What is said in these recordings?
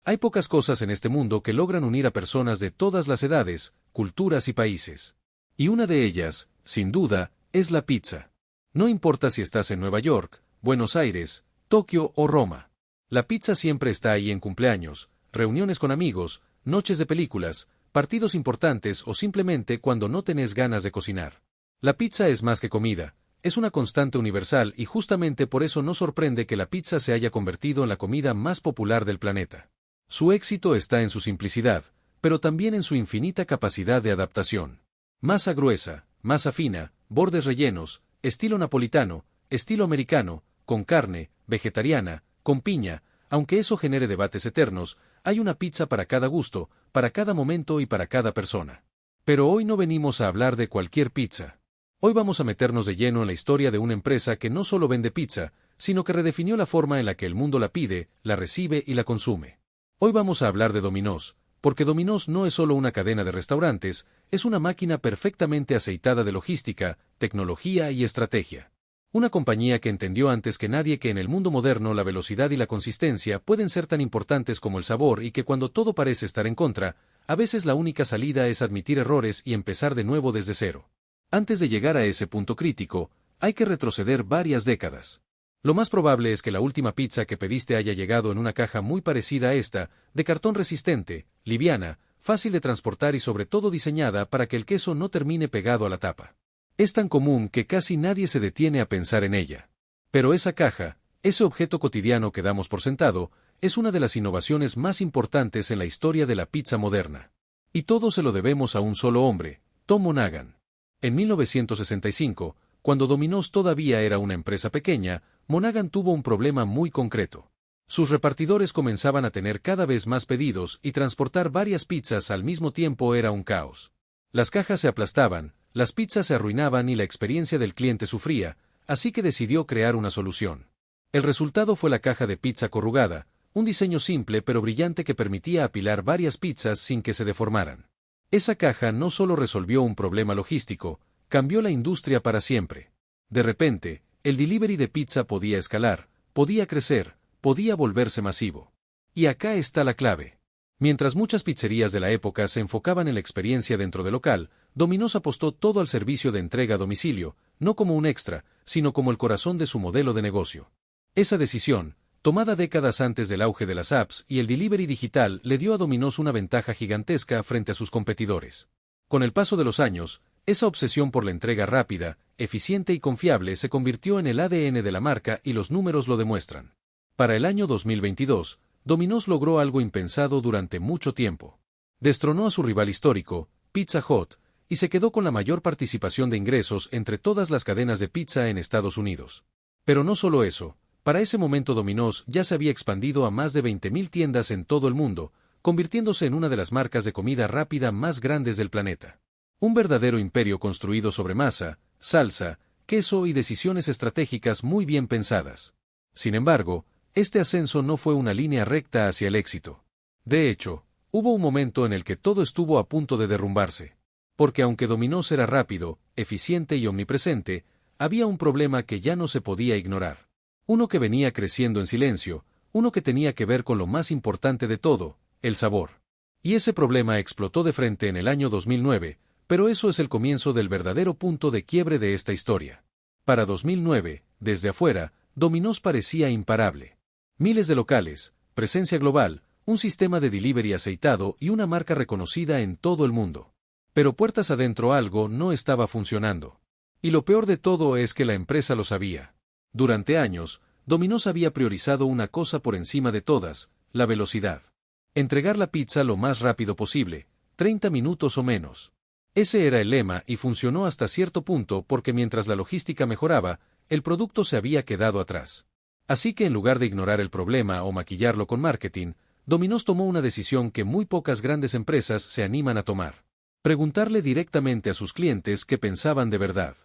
Hay pocas cosas en este mundo que logran unir a personas de todas las edades, culturas y países. Y una de ellas, sin duda, es la pizza. No importa si estás en Nueva York, Buenos Aires, Tokio o Roma. La pizza siempre está ahí en cumpleaños, reuniones con amigos, noches de películas, partidos importantes o simplemente cuando no tenés ganas de cocinar. La pizza es más que comida, es una constante universal y justamente por eso no sorprende que la pizza se haya convertido en la comida más popular del planeta. Su éxito está en su simplicidad, pero también en su infinita capacidad de adaptación. Masa gruesa, masa fina, bordes rellenos, estilo napolitano, estilo americano, con carne, vegetariana, con piña, aunque eso genere debates eternos, hay una pizza para cada gusto, para cada momento y para cada persona. Pero hoy no venimos a hablar de cualquier pizza. Hoy vamos a meternos de lleno en la historia de una empresa que no solo vende pizza, sino que redefinió la forma en la que el mundo la pide, la recibe y la consume. Hoy vamos a hablar de Domino's, porque Domino's no es solo una cadena de restaurantes, es una máquina perfectamente aceitada de logística, tecnología y estrategia. Una compañía que entendió antes que nadie que en el mundo moderno la velocidad y la consistencia pueden ser tan importantes como el sabor y que cuando todo parece estar en contra, a veces la única salida es admitir errores y empezar de nuevo desde cero. Antes de llegar a ese punto crítico, hay que retroceder varias décadas. Lo más probable es que la última pizza que pediste haya llegado en una caja muy parecida a esta, de cartón resistente, liviana, fácil de transportar y sobre todo diseñada para que el queso no termine pegado a la tapa. Es tan común que casi nadie se detiene a pensar en ella. Pero esa caja, ese objeto cotidiano que damos por sentado, es una de las innovaciones más importantes en la historia de la pizza moderna. Y todo se lo debemos a un solo hombre, Tom Monaghan. En 1965, cuando Domino's todavía era una empresa pequeña, Monaghan tuvo un problema muy concreto. Sus repartidores comenzaban a tener cada vez más pedidos y transportar varias pizzas al mismo tiempo era un caos. Las cajas se aplastaban, las pizzas se arruinaban y la experiencia del cliente sufría, así que decidió crear una solución. El resultado fue la caja de pizza corrugada, un diseño simple pero brillante que permitía apilar varias pizzas sin que se deformaran. Esa caja no solo resolvió un problema logístico, cambió la industria para siempre. De repente, el delivery de pizza podía escalar, podía crecer, podía volverse masivo. Y acá está la clave. Mientras muchas pizzerías de la época se enfocaban en la experiencia dentro del local, Domino's apostó todo al servicio de entrega a domicilio, no como un extra, sino como el corazón de su modelo de negocio. Esa decisión, tomada décadas antes del auge de las apps y el delivery digital, le dio a Domino's una ventaja gigantesca frente a sus competidores. Con el paso de los años, esa obsesión por la entrega rápida, eficiente y confiable se convirtió en el ADN de la marca y los números lo demuestran. Para el año 2022, Domino's logró algo impensado durante mucho tiempo. Destronó a su rival histórico, Pizza Hut, y se quedó con la mayor participación de ingresos entre todas las cadenas de pizza en Estados Unidos. Pero no solo eso, para ese momento Domino's ya se había expandido a más de 20.000 tiendas en todo el mundo, convirtiéndose en una de las marcas de comida rápida más grandes del planeta. Un verdadero imperio construido sobre masa, salsa, queso y decisiones estratégicas muy bien pensadas. Sin embargo, este ascenso no fue una línea recta hacia el éxito. De hecho, hubo un momento en el que todo estuvo a punto de derrumbarse. Porque aunque Domino's era rápido, eficiente y omnipresente, había un problema que ya no se podía ignorar. Uno que venía creciendo en silencio, uno que tenía que ver con lo más importante de todo, el sabor. Y ese problema explotó de frente en el año 2009, pero eso es el comienzo del verdadero punto de quiebre de esta historia. Para 2009, desde afuera, Domino's parecía imparable. Miles de locales, presencia global, un sistema de delivery aceitado y una marca reconocida en todo el mundo. Pero puertas adentro algo no estaba funcionando. Y lo peor de todo es que la empresa lo sabía. Durante años, Domino's había priorizado una cosa por encima de todas, la velocidad. Entregar la pizza lo más rápido posible, 30 minutos o menos. Ese era el lema y funcionó hasta cierto punto porque mientras la logística mejoraba, el producto se había quedado atrás. Así que en lugar de ignorar el problema o maquillarlo con marketing, Domino's tomó una decisión que muy pocas grandes empresas se animan a tomar. Preguntarle directamente a sus clientes qué pensaban de verdad.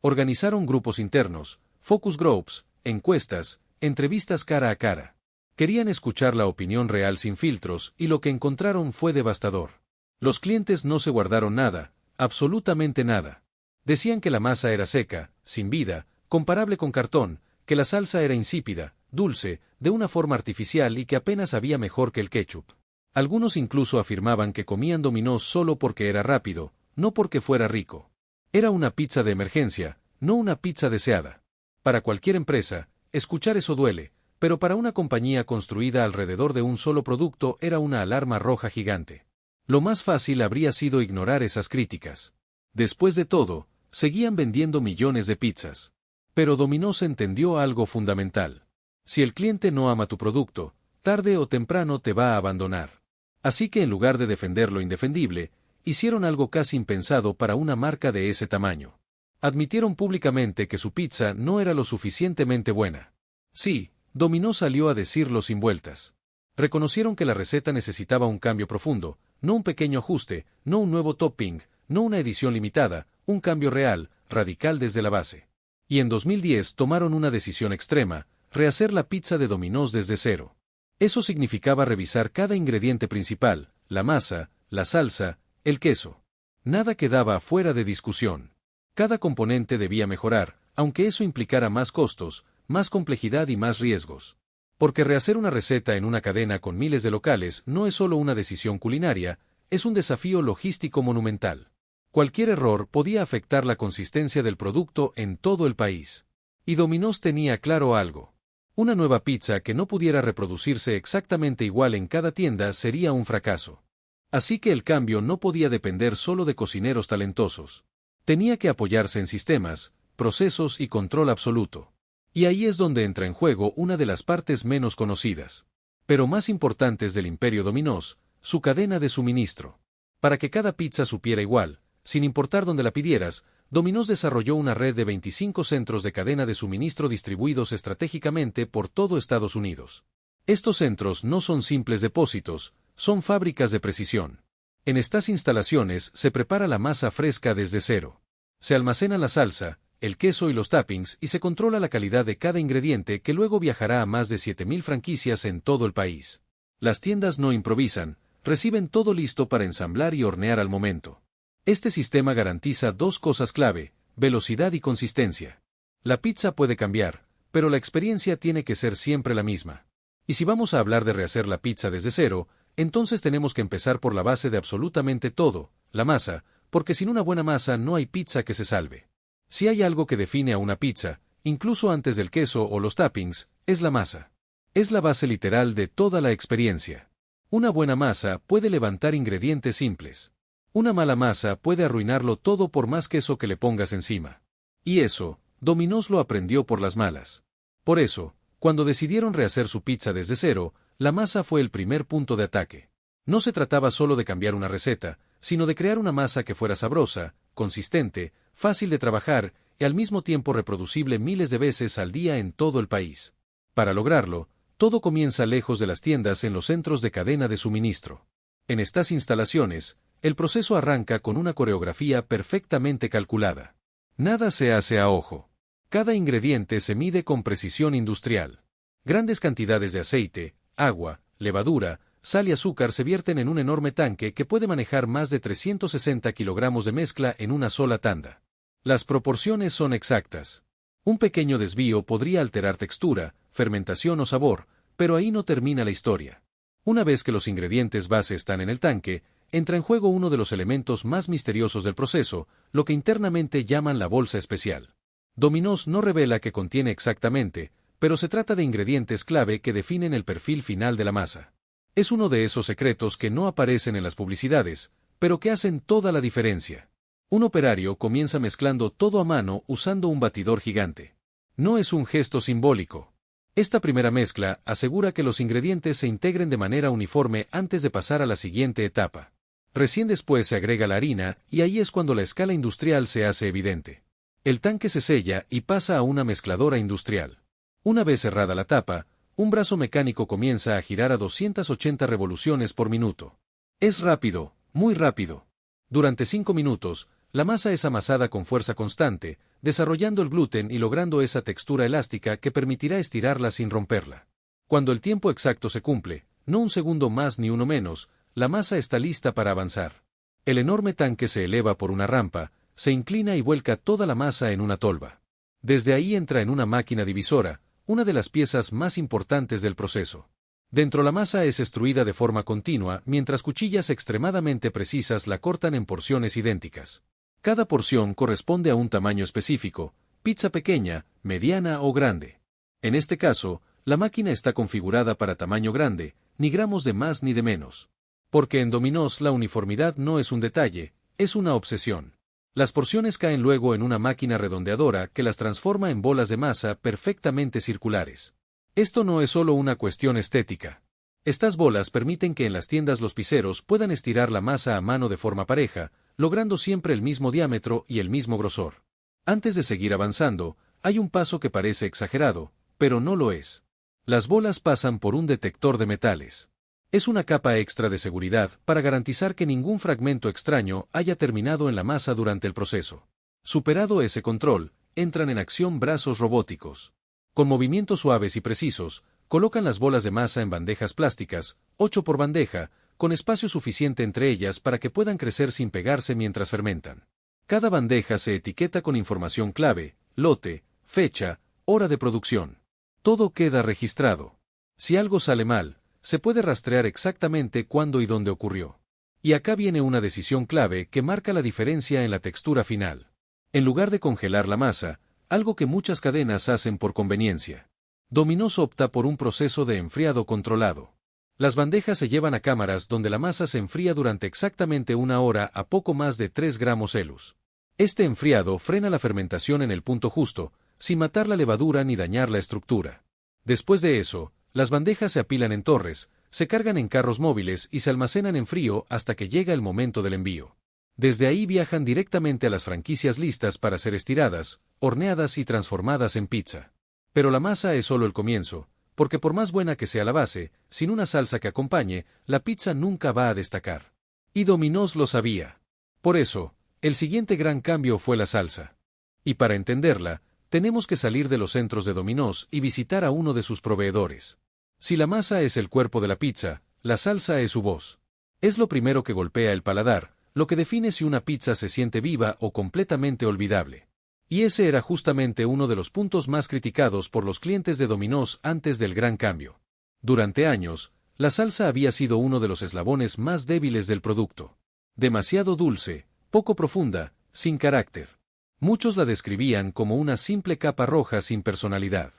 Organizaron grupos internos, focus groups, encuestas, entrevistas cara a cara. Querían escuchar la opinión real sin filtros y lo que encontraron fue devastador. Los clientes no se guardaron nada, absolutamente nada. Decían que la masa era seca, sin vida, comparable con cartón, que la salsa era insípida, dulce, de una forma artificial y que apenas sabía mejor que el ketchup. Algunos incluso afirmaban que comían Domino's solo porque era rápido, no porque fuera rico. Era una pizza de emergencia, no una pizza deseada. Para cualquier empresa, escuchar eso duele, pero para una compañía construida alrededor de un solo producto era una alarma roja gigante. Lo más fácil habría sido ignorar esas críticas. Después de todo, seguían vendiendo millones de pizzas. Pero Domino's entendió algo fundamental. Si el cliente no ama tu producto, tarde o temprano te va a abandonar. Así que en lugar de defender lo indefendible, hicieron algo casi impensado para una marca de ese tamaño. Admitieron públicamente que su pizza no era lo suficientemente buena. Sí, Domino's salió a decirlo sin vueltas. Reconocieron que la receta necesitaba un cambio profundo, no un pequeño ajuste, no un nuevo topping, no una edición limitada, un cambio real, radical desde la base. Y en 2010 tomaron una decisión extrema, rehacer la pizza de Domino's desde cero. Eso significaba revisar cada ingrediente principal, la masa, la salsa, el queso. Nada quedaba fuera de discusión. Cada componente debía mejorar, aunque eso implicara más costos, más complejidad y más riesgos. Porque rehacer una receta en una cadena con miles de locales no es solo una decisión culinaria, es un desafío logístico monumental. Cualquier error podía afectar la consistencia del producto en todo el país. Y Domino's tenía claro algo. Una nueva pizza que no pudiera reproducirse exactamente igual en cada tienda sería un fracaso. Así que el cambio no podía depender solo de cocineros talentosos. Tenía que apoyarse en sistemas, procesos y control absoluto. Y ahí es donde entra en juego una de las partes menos conocidas, pero más importantes del imperio Domino's, su cadena de suministro. Para que cada pizza supiera igual, sin importar dónde la pidieras, Domino's desarrolló una red de 25 centros de cadena de suministro distribuidos estratégicamente por todo Estados Unidos. Estos centros no son simples depósitos, son fábricas de precisión. En estas instalaciones se prepara la masa fresca desde cero. Se almacena la salsa, el queso y los toppings y se controla la calidad de cada ingrediente que luego viajará a más de 7.000 franquicias en todo el país. Las tiendas no improvisan, reciben todo listo para ensamblar y hornear al momento. Este sistema garantiza dos cosas clave, velocidad y consistencia. La pizza puede cambiar, pero la experiencia tiene que ser siempre la misma. Y si vamos a hablar de rehacer la pizza desde cero, entonces tenemos que empezar por la base de absolutamente todo, la masa, porque sin una buena masa no hay pizza que se salve. Si hay algo que define a una pizza, incluso antes del queso o los toppings, es la masa. Es la base literal de toda la experiencia. Una buena masa puede levantar ingredientes simples. Una mala masa puede arruinarlo todo por más queso que le pongas encima. Y eso, Domino's lo aprendió por las malas. Por eso, cuando decidieron rehacer su pizza desde cero, la masa fue el primer punto de ataque. No se trataba solo de cambiar una receta, sino de crear una masa que fuera sabrosa, consistente, fácil de trabajar y al mismo tiempo reproducible miles de veces al día en todo el país. Para lograrlo, todo comienza lejos de las tiendas en los centros de cadena de suministro. En estas instalaciones, el proceso arranca con una coreografía perfectamente calculada. Nada se hace a ojo. Cada ingrediente se mide con precisión industrial. Grandes cantidades de aceite, agua, levadura, sal y azúcar se vierten en un enorme tanque que puede manejar más de 360 kilogramos de mezcla en una sola tanda. Las proporciones son exactas. Un pequeño desvío podría alterar textura, fermentación o sabor, pero ahí no termina la historia. Una vez que los ingredientes base están en el tanque, entra en juego uno de los elementos más misteriosos del proceso, lo que internamente llaman la bolsa especial. Domino's no revela qué contiene exactamente, pero se trata de ingredientes clave que definen el perfil final de la masa. Es uno de esos secretos que no aparecen en las publicidades, pero que hacen toda la diferencia. Un operario comienza mezclando todo a mano usando un batidor gigante. No es un gesto simbólico. Esta primera mezcla asegura que los ingredientes se integren de manera uniforme antes de pasar a la siguiente etapa. Recién después se agrega la harina y ahí es cuando la escala industrial se hace evidente. El tanque se sella y pasa a una mezcladora industrial. Una vez cerrada la tapa, un brazo mecánico comienza a girar a 280 revoluciones por minuto. Es rápido, muy rápido. Durante 5 minutos, la masa es amasada con fuerza constante, desarrollando el gluten y logrando esa textura elástica que permitirá estirarla sin romperla. Cuando el tiempo exacto se cumple, no un segundo más ni uno menos, la masa está lista para avanzar. El enorme tanque se eleva por una rampa, se inclina y vuelca toda la masa en una tolva. Desde ahí entra en una máquina divisora, una de las piezas más importantes del proceso. Dentro la masa es extruida de forma continua, mientras cuchillas extremadamente precisas la cortan en porciones idénticas. Cada porción corresponde a un tamaño específico, pizza pequeña, mediana o grande. En este caso, la máquina está configurada para tamaño grande, ni gramos de más ni de menos. Porque en Domino's la uniformidad no es un detalle, es una obsesión. Las porciones caen luego en una máquina redondeadora que las transforma en bolas de masa perfectamente circulares. Esto no es solo una cuestión estética. Estas bolas permiten que en las tiendas los pizzeros puedan estirar la masa a mano de forma pareja, logrando siempre el mismo diámetro y el mismo grosor. Antes de seguir avanzando, hay un paso que parece exagerado, pero no lo es. Las bolas pasan por un detector de metales. Es una capa extra de seguridad para garantizar que ningún fragmento extraño haya terminado en la masa durante el proceso. Superado ese control, entran en acción brazos robóticos. Con movimientos suaves y precisos, colocan las bolas de masa en bandejas plásticas, 8 por bandeja, con espacio suficiente entre ellas para que puedan crecer sin pegarse mientras fermentan. Cada bandeja se etiqueta con información clave, lote, fecha, hora de producción. Todo queda registrado. Si algo sale mal, se puede rastrear exactamente cuándo y dónde ocurrió. Y acá viene una decisión clave que marca la diferencia en la textura final. En lugar de congelar la masa, algo que muchas cadenas hacen por conveniencia, Domino's opta por un proceso de enfriado controlado. Las bandejas se llevan a cámaras donde la masa se enfría durante exactamente 1 hora a poco más de 3 gramos Celsius. Este enfriado frena la fermentación en el punto justo, sin matar la levadura ni dañar la estructura. Después de eso, las bandejas se apilan en torres, se cargan en carros móviles y se almacenan en frío hasta que llega el momento del envío. Desde ahí viajan directamente a las franquicias listas para ser estiradas, horneadas y transformadas en pizza. Pero la masa es solo el comienzo, porque por más buena que sea la base, sin una salsa que acompañe, la pizza nunca va a destacar. Y Domino's lo sabía. Por eso, el siguiente gran cambio fue la salsa. Y para entenderla, tenemos que salir de los centros de Domino's y visitar a uno de sus proveedores. Si la masa es el cuerpo de la pizza, la salsa es su voz. Es lo primero que golpea el paladar, lo que define si una pizza se siente viva o completamente olvidable. Y ese era justamente uno de los puntos más criticados por los clientes de Domino's antes del gran cambio. Durante años, la salsa había sido uno de los eslabones más débiles del producto. Demasiado dulce, poco profunda, sin carácter. Muchos la describían como una simple capa roja sin personalidad.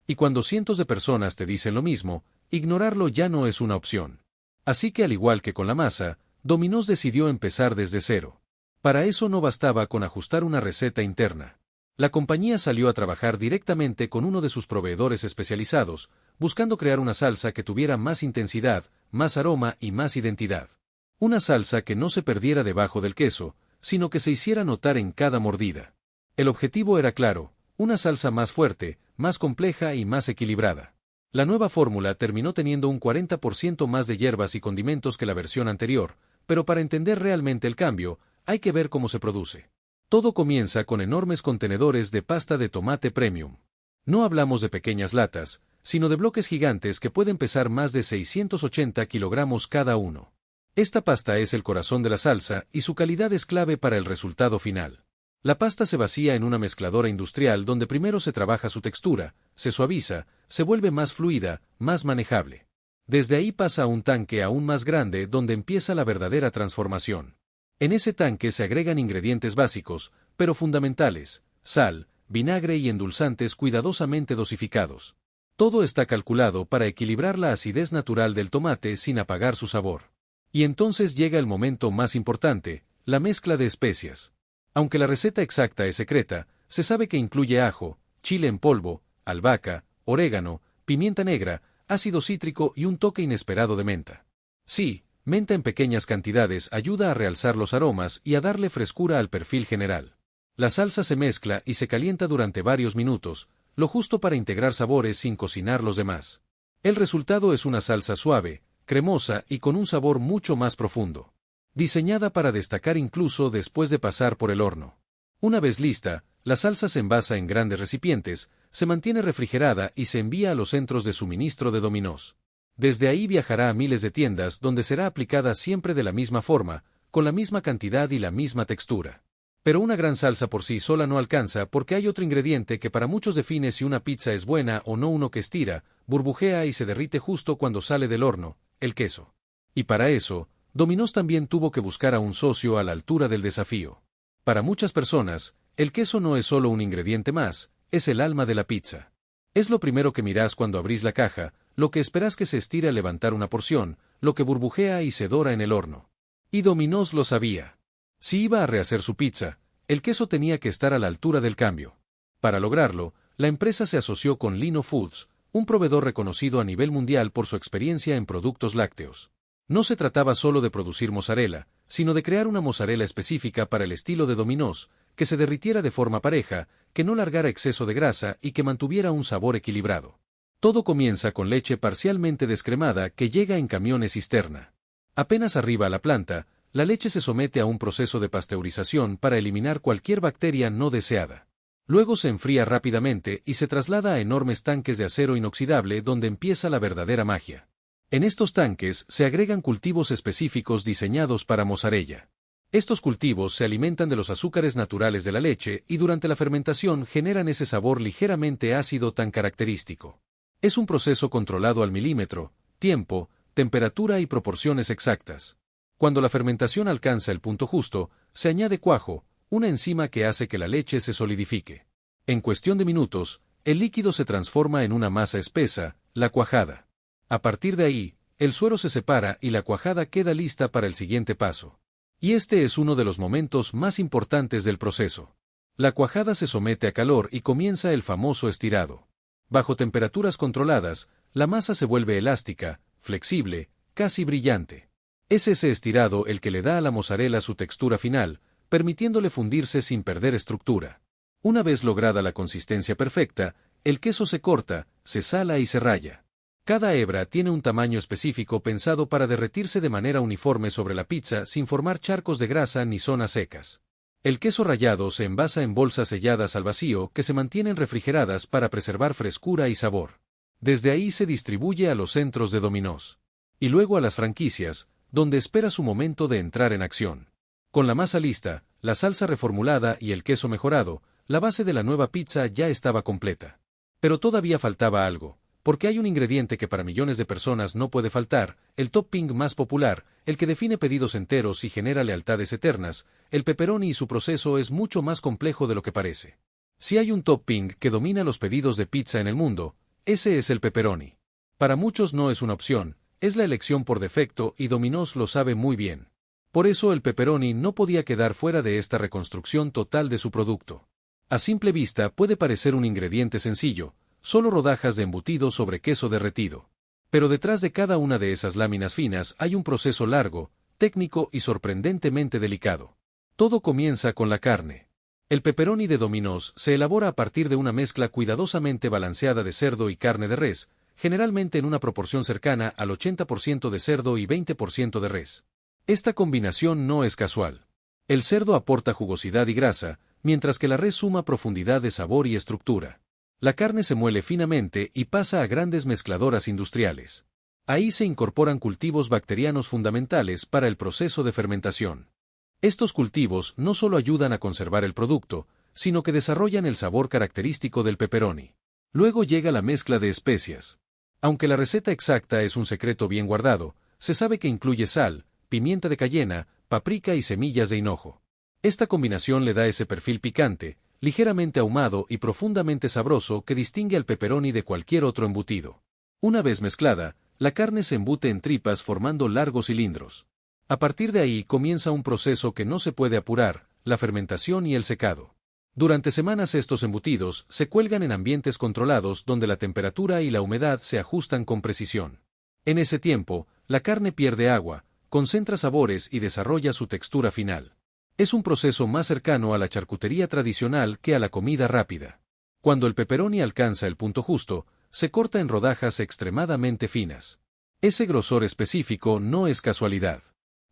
Y cuando cientos de personas te dicen lo mismo, ignorarlo ya no es una opción. Así que al igual que con la masa, Domino's decidió empezar desde cero. Para eso no bastaba con ajustar una receta interna. La compañía salió a trabajar directamente con uno de sus proveedores especializados, buscando crear una salsa que tuviera más intensidad, más aroma y más identidad. Una salsa que no se perdiera debajo del queso, sino que se hiciera notar en cada mordida. El objetivo era claro, una salsa más fuerte, más compleja y más equilibrada. La nueva fórmula terminó teniendo un 40% más de hierbas y condimentos que la versión anterior, pero para entender realmente el cambio, hay que ver cómo se produce. Todo comienza con enormes contenedores de pasta de tomate premium. No hablamos de pequeñas latas, sino de bloques gigantes que pueden pesar más de 680 kilogramos cada uno. Esta pasta es el corazón de la salsa y su calidad es clave para el resultado final. La pasta se vacía en una mezcladora industrial donde primero se trabaja su textura, se suaviza, se vuelve más fluida, más manejable. Desde ahí pasa a un tanque aún más grande donde empieza la verdadera transformación. En ese tanque se agregan ingredientes básicos, pero fundamentales, sal, vinagre y endulzantes cuidadosamente dosificados. Todo está calculado para equilibrar la acidez natural del tomate sin apagar su sabor. Y entonces llega el momento más importante, la mezcla de especias. Aunque la receta exacta es secreta, se sabe que incluye ajo, chile en polvo, albahaca, orégano, pimienta negra, ácido cítrico y un toque inesperado de menta. Sí, menta en pequeñas cantidades ayuda a realzar los aromas y a darle frescura al perfil general. La salsa se mezcla y se calienta durante varios minutos, lo justo para integrar sabores sin cocinar los demás. El resultado es una salsa suave, cremosa y con un sabor mucho más profundo. Diseñada para destacar incluso después de pasar por el horno. Una vez lista, la salsa se envasa en grandes recipientes, se mantiene refrigerada y se envía a los centros de suministro de Domino's. Desde ahí viajará a miles de tiendas donde será aplicada siempre de la misma forma, con la misma cantidad y la misma textura. Pero una gran salsa por sí sola no alcanza porque hay otro ingrediente que para muchos define si una pizza es buena o no: uno que estira, burbujea y se derrite justo cuando sale del horno: el queso. Y para eso, Domino's también tuvo que buscar a un socio a la altura del desafío. Para muchas personas, el queso no es solo un ingrediente más, es el alma de la pizza. Es lo primero que mirás cuando abrís la caja, lo que esperás que se estire al levantar una porción, lo que burbujea y se dora en el horno. Y Domino's lo sabía. Si iba a rehacer su pizza, el queso tenía que estar a la altura del cambio. Para lograrlo, la empresa se asoció con Lino Foods, un proveedor reconocido a nivel mundial por su experiencia en productos lácteos. No se trataba solo de producir mozzarella, sino de crear una mozzarella específica para el estilo de Domino's, que se derritiera de forma pareja, que no largara exceso de grasa y que mantuviera un sabor equilibrado. Todo comienza con leche parcialmente descremada que llega en camiones cisterna. Apenas arriba a la planta, la leche se somete a un proceso de pasteurización para eliminar cualquier bacteria no deseada. Luego se enfría rápidamente y se traslada a enormes tanques de acero inoxidable donde empieza la verdadera magia. En estos tanques se agregan cultivos específicos diseñados para mozzarella. Estos cultivos se alimentan de los azúcares naturales de la leche y durante la fermentación generan ese sabor ligeramente ácido tan característico. Es un proceso controlado al milímetro, tiempo, temperatura y proporciones exactas. Cuando la fermentación alcanza el punto justo, se añade cuajo, una enzima que hace que la leche se solidifique. En cuestión de minutos, el líquido se transforma en una masa espesa, la cuajada. A partir de ahí, el suero se separa y la cuajada queda lista para el siguiente paso. Y este es uno de los momentos más importantes del proceso. La cuajada se somete a calor y comienza el famoso estirado. Bajo temperaturas controladas, la masa se vuelve elástica, flexible, casi brillante. Es ese estirado el que le da a la mozzarella su textura final, permitiéndole fundirse sin perder estructura. Una vez lograda la consistencia perfecta, el queso se corta, se sala y se raya. Cada hebra tiene un tamaño específico pensado para derretirse de manera uniforme sobre la pizza sin formar charcos de grasa ni zonas secas. El queso rallado se envasa en bolsas selladas al vacío que se mantienen refrigeradas para preservar frescura y sabor. Desde ahí se distribuye a los centros de Domino's. Y luego a las franquicias, donde espera su momento de entrar en acción. Con la masa lista, la salsa reformulada y el queso mejorado, la base de la nueva pizza ya estaba completa. Pero todavía faltaba algo. Porque hay un ingrediente que para millones de personas no puede faltar, el topping más popular, el que define pedidos enteros y genera lealtades eternas: el pepperoni, y su proceso es mucho más complejo de lo que parece. Si hay un topping que domina los pedidos de pizza en el mundo, ese es el pepperoni. Para muchos no es una opción, es la elección por defecto y Domino's lo sabe muy bien. Por eso el pepperoni no podía quedar fuera de esta reconstrucción total de su producto. A simple vista puede parecer un ingrediente sencillo, solo rodajas de embutido sobre queso derretido. Pero detrás de cada una de esas láminas finas hay un proceso largo, técnico y sorprendentemente delicado. Todo comienza con la carne. El pepperoni de Domino's se elabora a partir de una mezcla cuidadosamente balanceada de cerdo y carne de res, generalmente en una proporción cercana al 80% de cerdo y 20% de res. Esta combinación no es casual. El cerdo aporta jugosidad y grasa, mientras que la res suma profundidad de sabor y estructura. La carne se muele finamente y pasa a grandes mezcladoras industriales. Ahí se incorporan cultivos bacterianos fundamentales para el proceso de fermentación. Estos cultivos no solo ayudan a conservar el producto, sino que desarrollan el sabor característico del pepperoni. Luego llega la mezcla de especias. Aunque la receta exacta es un secreto bien guardado, se sabe que incluye sal, pimienta de cayena, paprika y semillas de hinojo. Esta combinación le da ese perfil picante, ligeramente ahumado y profundamente sabroso que distingue al pepperoni de cualquier otro embutido. Una vez mezclada, la carne se embute en tripas formando largos cilindros. A partir de ahí comienza un proceso que no se puede apurar: la fermentación y el secado. Durante semanas estos embutidos se cuelgan en ambientes controlados donde la temperatura y la humedad se ajustan con precisión. En ese tiempo, la carne pierde agua, concentra sabores y desarrolla su textura final. Es un proceso más cercano a la charcutería tradicional que a la comida rápida. Cuando el pepperoni alcanza el punto justo, se corta en rodajas extremadamente finas. Ese grosor específico no es casualidad.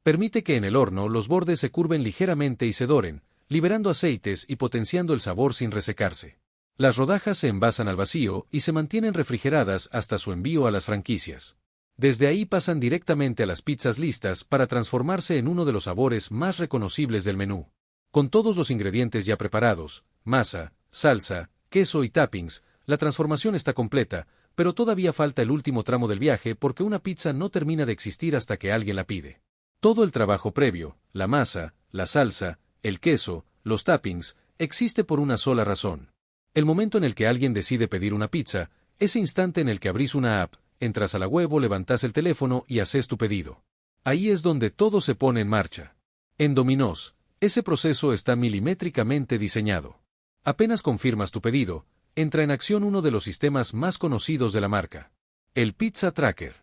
Permite que en el horno los bordes se curven ligeramente y se doren, liberando aceites y potenciando el sabor sin resecarse. Las rodajas se envasan al vacío y se mantienen refrigeradas hasta su envío a las franquicias. Desde ahí pasan directamente a las pizzas listas para transformarse en uno de los sabores más reconocibles del menú. Con todos los ingredientes ya preparados, masa, salsa, queso y toppings, la transformación está completa, pero todavía falta el último tramo del viaje porque una pizza no termina de existir hasta que alguien la pide. Todo el trabajo previo, la masa, la salsa, el queso, los toppings, existe por una sola razón. El momento en el que alguien decide pedir una pizza, ese instante en el que abrís una app, entras a la web o levantás el teléfono y haces tu pedido. Ahí es donde todo se pone en marcha. En Domino's, ese proceso está milimétricamente diseñado. Apenas confirmas tu pedido, entra en acción uno de los sistemas más conocidos de la marca. El Pizza Tracker.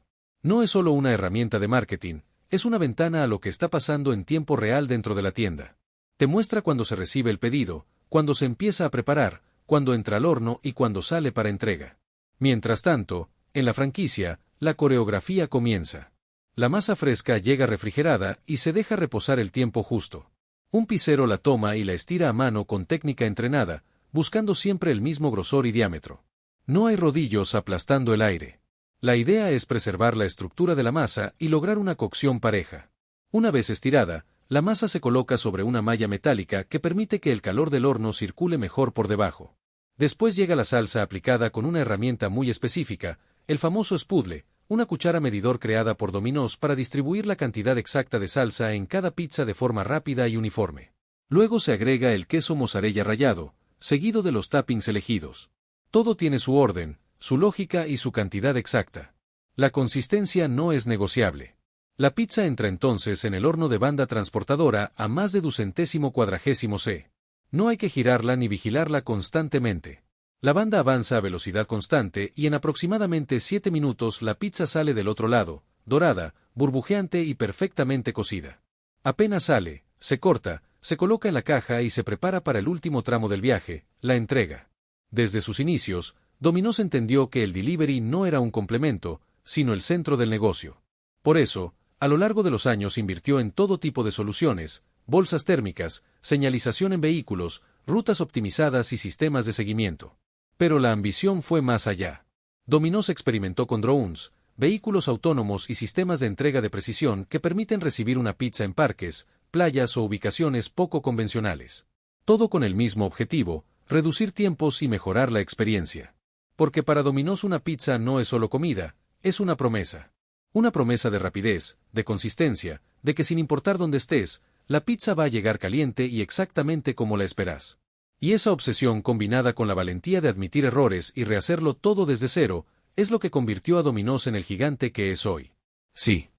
No es solo una herramienta de marketing, es una ventana a lo que está pasando en tiempo real dentro de la tienda. Te muestra cuando se recibe el pedido, cuando se empieza a preparar, cuando entra al horno y cuando sale para entrega. Mientras tanto, en la franquicia, la coreografía comienza. La masa fresca llega refrigerada y se deja reposar el tiempo justo. Un pizzero la toma y la estira a mano con técnica entrenada, buscando siempre el mismo grosor y diámetro. No hay rodillos aplastando el aire. La idea es preservar la estructura de la masa y lograr una cocción pareja. Una vez estirada, la masa se coloca sobre una malla metálica que permite que el calor del horno circule mejor por debajo. Después llega la salsa aplicada con una herramienta muy específica, el famoso spudle, una cuchara medidor creada por Domino's para distribuir la cantidad exacta de salsa en cada pizza de forma rápida y uniforme. Luego se agrega el queso mozzarella rallado, seguido de los toppings elegidos. Todo tiene su orden, su lógica y su cantidad exacta. La consistencia no es negociable. La pizza entra entonces en el horno de banda transportadora a más de 240° C. No hay que girarla ni vigilarla constantemente. La banda avanza a velocidad constante y en aproximadamente 7 minutos la pizza sale del otro lado, dorada, burbujeante y perfectamente cocida. Apenas sale, se corta, se coloca en la caja y se prepara para el último tramo del viaje, la entrega. Desde sus inicios, Domino's entendió que el delivery no era un complemento, sino el centro del negocio. Por eso, a lo largo de los años invirtió en todo tipo de soluciones, bolsas térmicas, señalización en vehículos, rutas optimizadas y sistemas de seguimiento. Pero la ambición fue más allá. Domino's experimentó con drones, vehículos autónomos y sistemas de entrega de precisión que permiten recibir una pizza en parques, playas o ubicaciones poco convencionales. Todo con el mismo objetivo, reducir tiempos y mejorar la experiencia. Porque para Domino's una pizza no es solo comida, es una promesa. Una promesa de rapidez, de consistencia, de que sin importar dónde estés, la pizza va a llegar caliente y exactamente como la esperas. Y esa obsesión combinada con la valentía de admitir errores y rehacerlo todo desde cero, es lo que convirtió a Domino's en el gigante que es hoy. Sí.